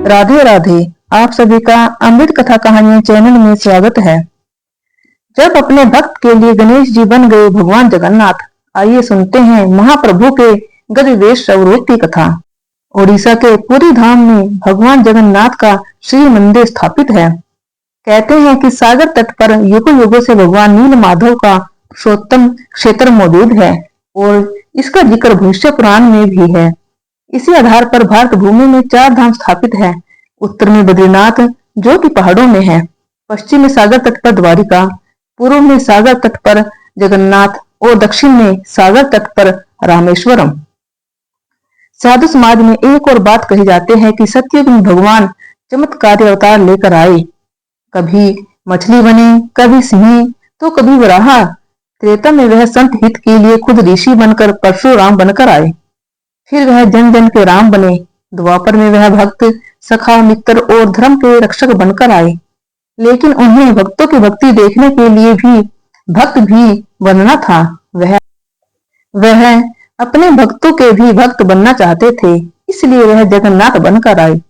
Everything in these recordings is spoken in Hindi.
राधे राधे। आप सभी का अमृत कथा कहानियां चैनल में स्वागत है। जब अपने भक्त के लिए गणेश जी बन गए भगवान जगन्नाथ, आइए सुनते हैं महाप्रभु के गजवेश स्वरूप की कथा। ओडिशा के पुरी धाम में भगवान जगन्नाथ का श्री मंदिर स्थापित है। कहते हैं कि सागर तट पर युगों युगों से भगवान नील माधव का पुरुषोत्तम क्षेत्र मौजूद है और इसका जिक्र भविष्य पुराण में भी है। इसी आधार पर भारत भूमि में 4 धाम स्थापित है। उत्तर में बद्रीनाथ जो कि पहाड़ों में है, पश्चिम में सागर तट पर द्वारिका, पूर्व में सागर तट पर जगन्नाथ और दक्षिण में सागर तट पर रामेश्वरम। साधु समाज में एक और बात कही जाती है कि सतयुग में भगवान चमत्कारी अवतार लेकर आए। कभी मछली बने, कभी सिंह, तो कभी वराह। त्रेता में वह संत हित के लिए खुद ऋषि बनकर परशुराम बनकर आए। फिर वह जन जन के राम बने। द्वापर में वह भक्त, सखा, मित्र और धर्म के रक्षक बनकर आए। लेकिन उन्हें भक्तों की भक्ति देखने के लिए भी भक्त भी बनना था। वह अपने भक्तों के भी भक्त बनना चाहते थे, इसलिए वह जगन्नाथ बनकर आए।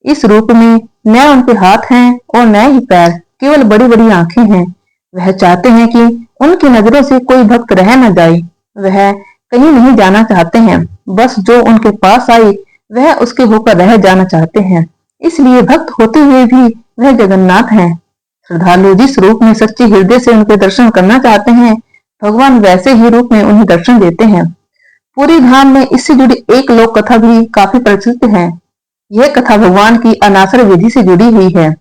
इस रूप में न उनके हाथ हैं और न ही पैर, केवल बड़ी बड़ी आंखें हैं। वह चाहते हैं कि उनकी नजरों से कोई भक्त रह न जाए। वह कहीं नहीं जाना चाहते हैं, बस जो उनके पास आए वह उसके होकर रह जाना चाहते हैं। इसलिए भक्त होते हुए भी वह जगन्नाथ हैं। श्रद्धालु जिस रूप में सच्चे हृदय से उनके दर्शन करना चाहते हैं, भगवान वैसे ही रूप में उन्हें दर्शन देते हैं। पूरी धाम में इससे जुड़ी एक लोक कथा भी काफी प्रचलित है। यह कथा भगवान की अनासर विधि से जुड़ी हुई है।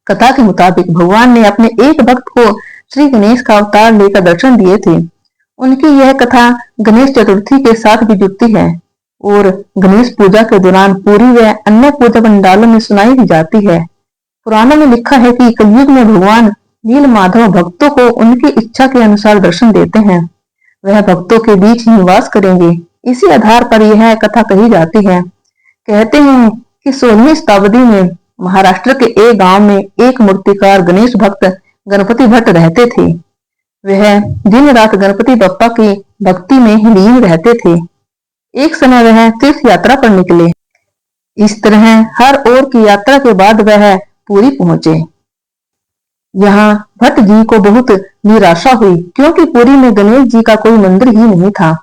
कथा के मुताबिक भगवान ने अपने एक भक्त को श्री गणेश का अवतार लेकर दर्शन दिए थे। उनकी यह कथा गणेश चतुर्थी के साथ भी जुड़ती है और गणेश पूजा के दौरान पूरी व अन्य पूजा पंडालों में सुनाई भी जाती है। पुराणों में लिखा है कि कलयुग में भगवान नील माधव भक्तों को उनकी इच्छा के अनुसार दर्शन देते हैं। वह भक्तों के बीच ही निवास करेंगे। इसी आधार पर यह कथा कही जाती है। कहते हैं कि 16वीं शताब्दी में महाराष्ट्र के एक गांव में एक मूर्तिकार गणेश भक्त गणपति भट्ट रहते थे। वह दिन रात गणपति बप्पा की भक्ति में ही लीन रहते थे। एक समय वह तीर्थ यात्रा पर निकले। इस तरह हर ओर की यात्रा के बाद वह पुरी पहुंचे। यहाँ भट्ट जी को बहुत निराशा हुई, क्योंकि पुरी में गणेश जी का कोई मंदिर ही नहीं था।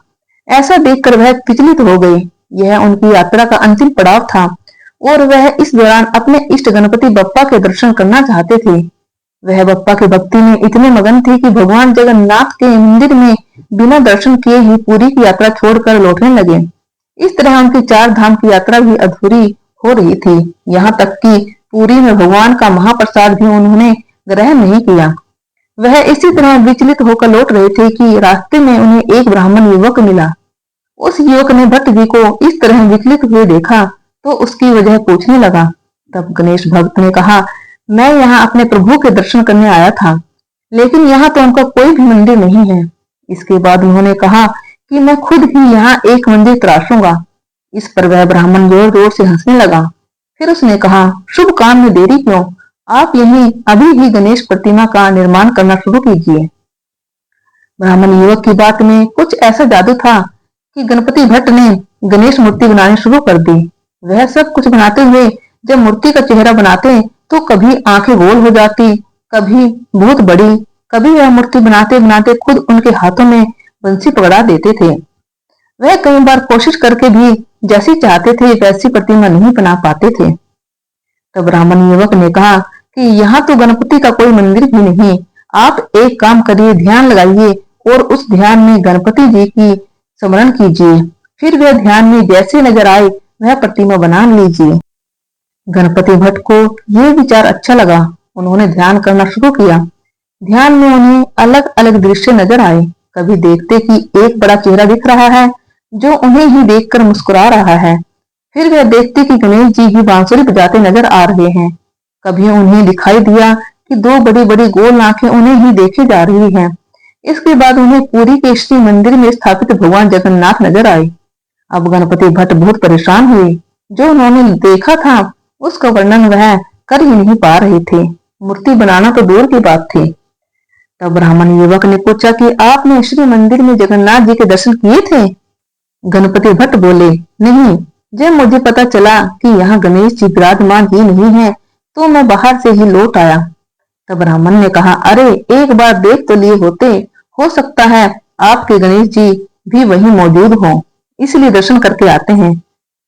ऐसा देखकर वह विचलित हो गए। यह उनकी यात्रा का अंतिम पड़ाव था और वह इस दौरान अपने इष्ट गणपति बप्पा के दर्शन करना चाहते थे। वह बप्पा की भक्ति में इतने मगन थे कि भगवान जगन्नाथ के मंदिर में बिना दर्शन किए ही पूरी की यात्रा छोड़कर लौटने लगे। इस तरह उनकी 4 धाम की यात्रा भी अधूरी हो रही थी। यहाँ तक कि पूरी में भगवान का महाप्रसाद भी उन्होंने ग्रहण नहीं किया। वह इसी तरह विचलित होकर लौट रहे थे कि रास्ते में उन्हें एक ब्राह्मण युवक मिला। उस युवक ने भट्ट जी को इस तरह विचलित हुए देखा तो उसकी वजह पूछने लगा। तब गणेश भक्त ने कहा, मैं यहाँ अपने प्रभु के दर्शन करने आया था, लेकिन यहाँ तो उनका कोई भी मंदिर नहीं है। इसके बाद उन्होंने कहा कि मैं खुद ही यहाँ एक मंदिर तराशूंगा। इस पर वह ब्राह्मण जोर जोर से हंसने लगा। फिर उसने कहा, शुभ काम में देरी क्यों, आप यहीं अभी ही गणेश प्रतिमा का निर्माण करना शुरू कीजिए। ब्राह्मण युवक की बात में कुछ ऐसा जादू था कि गणपति भट्ट ने गणेश मूर्ति बनानी शुरू कर दी। वह सब कुछ बनाते हुए जब मूर्ति का चेहरा बनाते तो कभी आंखें गोल हो जाती, कभी बहुत बड़ी, कभी वह मूर्ति बनाते बनाते खुद उनके हाथों में बंसी पकड़ा देते थे। वह कई बार कोशिश करके भी जैसी चाहते थे वैसी प्रतिमा नहीं बना पाते थे। तब ब्राह्मण युवक ने कहा कि यहाँ तो गणपति का कोई मंदिर भी नहीं, आप एक काम करिए, ध्यान लगाइए और उस ध्यान में गणपति जी की स्मरण कीजिए। फिर वह ध्यान में जैसे नजर आए वह प्रतिमा बना लीजिए। गणपति भट्ट को यह विचार अच्छा लगा। उन्होंने ध्यान करना शुरू किया। ध्यान में उन्हें अलग अलग दृश्य नजर आए। कभी देखते कि एक बड़ा चेहरा दिख रहा है जो उन्हें ही देखकर मुस्कुरा रहा है। फिर वह देखते कि गणेश जी ही बांसुरी बजाते नजर आ रहे हैं। कभी उन्हें दिखाई दिया कि 2 बड़ी बड़ी गोल आंखें उन्हें ही देखे जा रही हैं। इसके बाद उन्हें पुरी के श्री मंदिर में स्थापित भगवान जगन्नाथ नजर आए। अब गणपति भट्ट बहुत परेशान हुए। जो उन्होंने देखा था उसका वर्णन वह कर ही नहीं पा रहे थे। मूर्ति बनाना तो दूर की बात थी। तब ब्राह्मण युवक ने पूछा कि आपने श्री मंदिर में जगन्नाथ जी के दर्शन किए थे? गणपति भट्ट बोले, नहीं, जब मुझे पता चला कि यहाँ गणेश जी विराजमान ही नहीं है, तो मैं बाहर से ही लौट आया। तब ब्राह्मण ने कहा, अरे एक बार देख तो लिए होते, हो सकता है आपके गणेश जी भी वहीं मौजूद हों, इसलिए दर्शन करके आते हैं।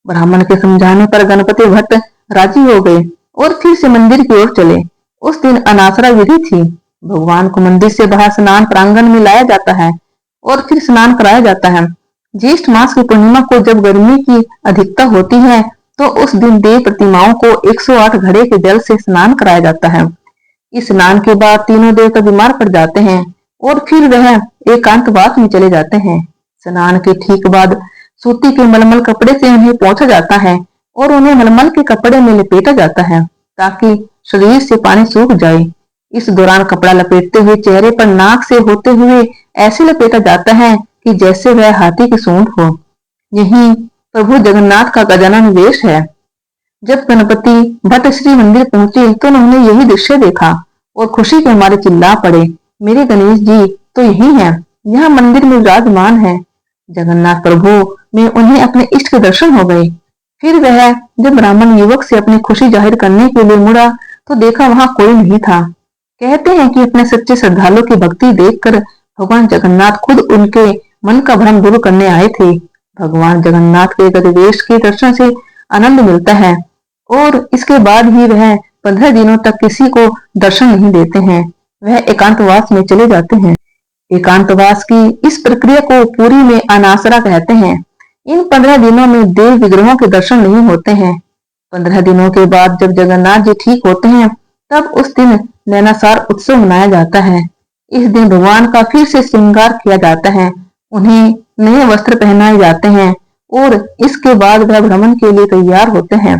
ब्राह्मण के समझाने पर गणपति भट्ट राजी हो गए और फिर से मंदिर की ओर चले। उस दिन अनासरा विधि थी। भगवान को मंदिर से बाहर स्नान प्रांगण में लाया जाता है और फिर स्नान कराया जाता है। ज्येष्ठ मास की पूर्णिमा को जब गर्मी की अधिकता होती है, तो उस दिन देव प्रतिमाओं को 108 घड़े के जल से स्नान कराया जाता है। इस स्नान के बाद तीनों देवता बीमार पड़ जाते हैं और फिर वह एकांतवास में चले जाते हैं। स्नान के ठीक बाद सूती के मलमल कपड़े से उन्हें पोंछा जाता है और उन्हें मलमल के कपड़े में लपेटा जाता है ताकि शरीर से पानी सूख जाए। इस दौरान कपड़ा लपेटते हुए चेहरे पर नाक से होते हुए ऐसे लपेटा जाता है कि जैसे वह हाथी की सूंड हो। यही प्रभु जगन्नाथ का गजानन वेश है। जब गणपति भट्ट श्री मंदिर पहुंचे तो उन्होंने यही दृश्य देखा और खुशी के मारे चिल्ला पड़े, मेरे गणेश जी तो यही हैं, यहाँ मंदिर में विराजमान है। जगन्नाथ प्रभु में उन्हें अपने इष्ट के दर्शन हो गए। फिर वह जब ब्राह्मण युवक से अपनी खुशी जाहिर करने के लिए मुड़ा तो देखा वहां कोई नहीं था। कहते हैं कि अपने सच्चे श्रद्धालु की भक्ति देखकर भगवान जगन्नाथ खुद उनके मन का भ्रम दूर करने आए थे। भगवान जगन्नाथ के गजवेश के दर्शन से आनंद मिलता है और इसके बाद ही वह 15 दिनों तक किसी को दर्शन नहीं देते हैं। वह एकांतवास में चले जाते हैं। एकांतवास की इस प्रक्रिया को पूरी में अनासरा कहते हैं। इन 15 दिनों में देव विग्रहों के दर्शन नहीं होते हैं। 15 दिनों के बाद जब जगन्नाथ जी ठीक होते हैं, तब उस दिन नैनासार उत्सव मनाया जाता है। इस दिन भगवान का फिर से श्रृंगार किया जाता है, उन्हें नए वस्त्र पहनाए जाते हैं और इसके बाद वह भ्रमण के लिए तैयार होते हैं।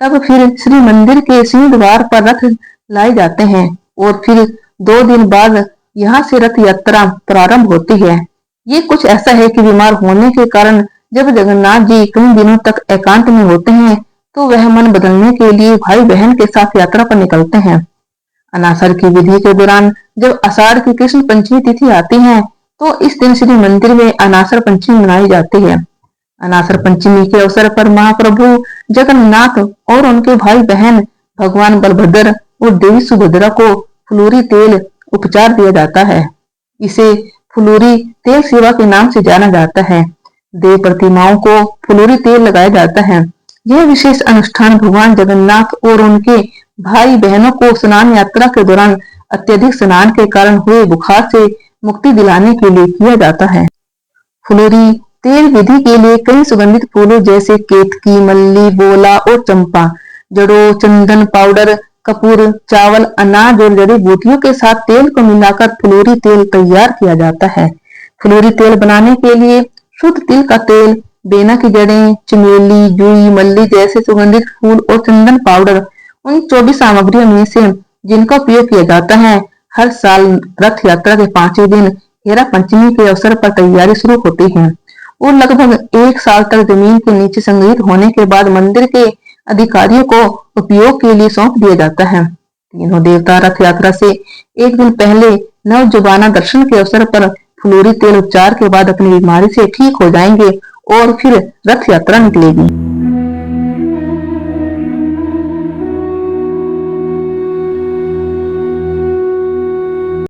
तब फिर श्री मंदिर के सिंह द्वार पर रथ लाए जाते हैं और फिर 2 दिन बाद यहाँ से रथ यात्रा प्रारंभ होती है। ये कुछ ऐसा है कि बीमार होने के कारण जब जगन्नाथ जी कई दिनों तक एकांत में होते हैं, तो वह मन बदलने के लिए भाई बहन के साथ यात्रा पर निकलते हैं। अनासर की विधि के दौरान जब आषाढ़ की कृष्ण पंचमी तिथि आती है, तो इस दिन श्री मंदिर में अनासर पंचमी मनाई जाती है। अनासर पंचमी के अवसर पर महाप्रभु जगन्नाथ और उनके भाई बहन भगवान बलभद्र और देवी सुभद्रा को फुलोरी तेल उपचार दिया जाता है। इसे फुलोरी तेल सेवा के नाम से जाना जाता है। देव प्रतिमाओं को फुलोरी तेल लगाया जाता है। यह विशेष अनुष्ठान भगवान जगन्नाथ और उनके भाई बहनों को स्नान यात्रा के दौरान अत्यधिक स्नान के कारण हुए बुखार से मुक्ति दिलाने के लिए किया जाता है। फुलोरी तेल विधि के लिए कई सुगंधित फूलों जैसे केतकी, मल्ली, बोला और चंपा, जड़ों, चंदन पाउडर, कपूर, चावल, अनाज और जड़ी बूटियों के साथ तेल को मिलाकर फुलोरी तेल तैयार किया जाता है। फुलोरी तेल बनाने के लिए शुद्ध तिल का तेल, बेना की जड़ें, चमेली, जुई, मल्ली जैसे सुगंधित फूल और चंदन पाउडर उन 24 सामग्रियों में से जिनका उपयोग किया जाता है। हर साल रथ यात्रा के 5वें दिन हेरा पंचमी के अवसर पर तैयारी शुरू होती है और लगभग 1 साल तक जमीन के नीचे संग्रहित होने के बाद मंदिर के अधिकारियों को उपयोग के लिए सौंप दिया जाता है। तीनों देवता रथ यात्रा से 1 दिन पहले नवजुबाना दर्शन के अवसर पर फुलोरी तेल उपचार के बाद अपनी बीमारी से ठीक हो जाएंगे और फिर रथ यात्रा निकलेगी।